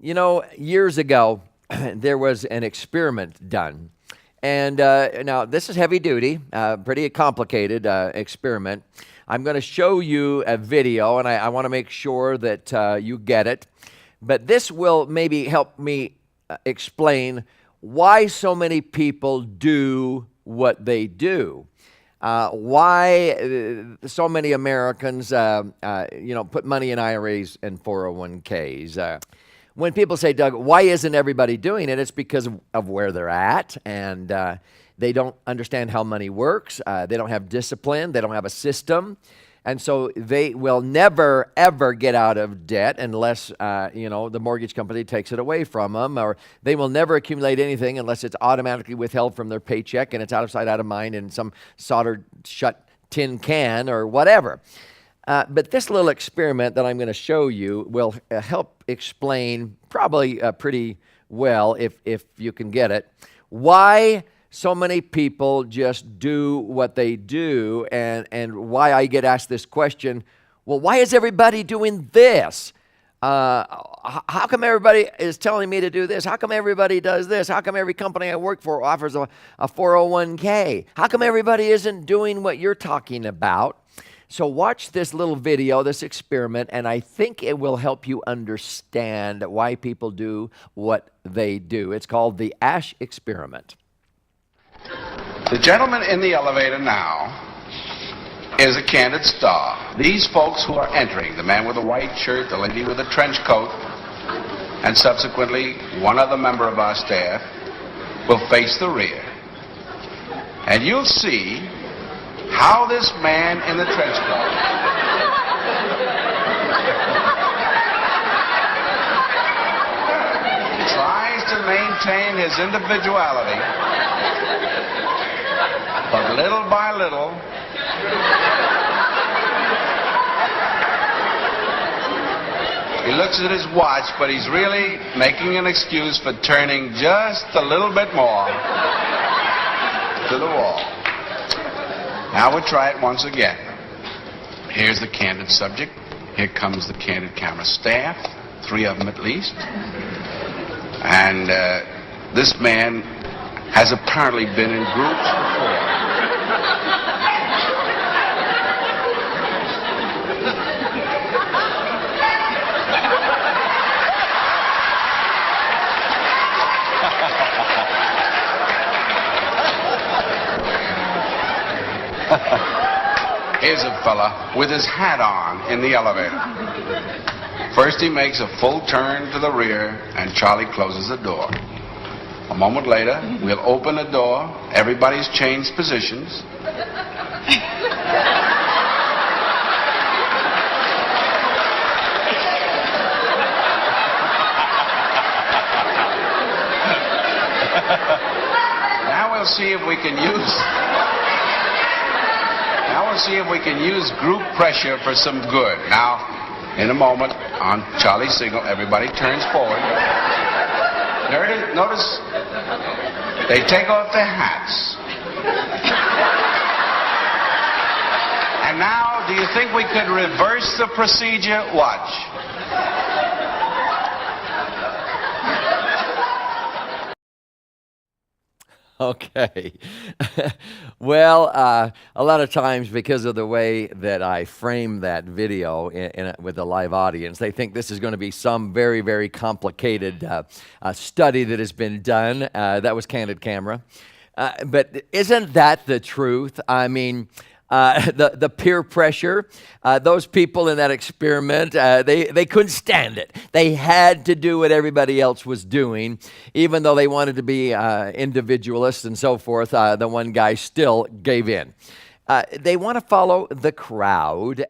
Years ago, there was an experiment done. And now this is heavy duty, pretty complicated experiment. I'm going to show you a video, and I want to make sure that you get it. But this will maybe help me explain why so many people do what they do. Why so many Americans, put money in IRAs and 401ks. When people say, Doug, why isn't everybody doing it? It's because of where they're at, and they don't understand how money works. They don't have discipline. They don't have a system. And so they will never, ever get out of debt unless, the mortgage company takes it away from them, or they will never accumulate anything unless it's automatically withheld from their paycheck and it's out of sight, out of mind in some soldered shut tin can or whatever. But this little experiment that I'm going to show you will help explain probably pretty well, if you can get it, why so many people just do what they do, and why I get asked this question, well, why is everybody doing this? How come everybody is telling me to do this? How come everybody does this? How come every company I work for offers a 401k? How come everybody isn't doing what you're talking about? So watch this little video, this experiment, and I think it will help you understand why people do what they do. It's called the Ash Experiment. The gentleman in the elevator now is a candid star. These folks who are entering, the man with the white shirt, the lady with the trench coat, and subsequently one other member of our staff, will face the rear. And you'll see how this man in the trench coat tries to maintain his individuality, but little by little, he looks at his watch, but he's really making an excuse for turning just a little bit more to the wall. Now we'll try it once again. Here's the candid subject. Here comes the candid camera staff, 3 of them at least. And this man has apparently been in groups before. Here's a fella with his hat on in the elevator. First he makes a full turn to the rear, and Charlie closes the door. A moment later, we'll open the door. Everybody's changed positions. Now we'll see if we can use group pressure for some good. Now, in a moment, on Charlie's signal, everybody turns forward. Notice they take off their hats. And now, do you think we could reverse the procedure? Watch. Okay. Well, a lot of times because of the way that I frame that video with a live audience, they think this is going to be some very, very complicated study that has been done. That was candid camera. But isn't that the truth? I mean, the peer pressure, those people in that experiment, they couldn't stand it. They had to do what everybody else was doing, even though they wanted to be individualists and so forth. The one guy still gave in. They want to follow the crowd.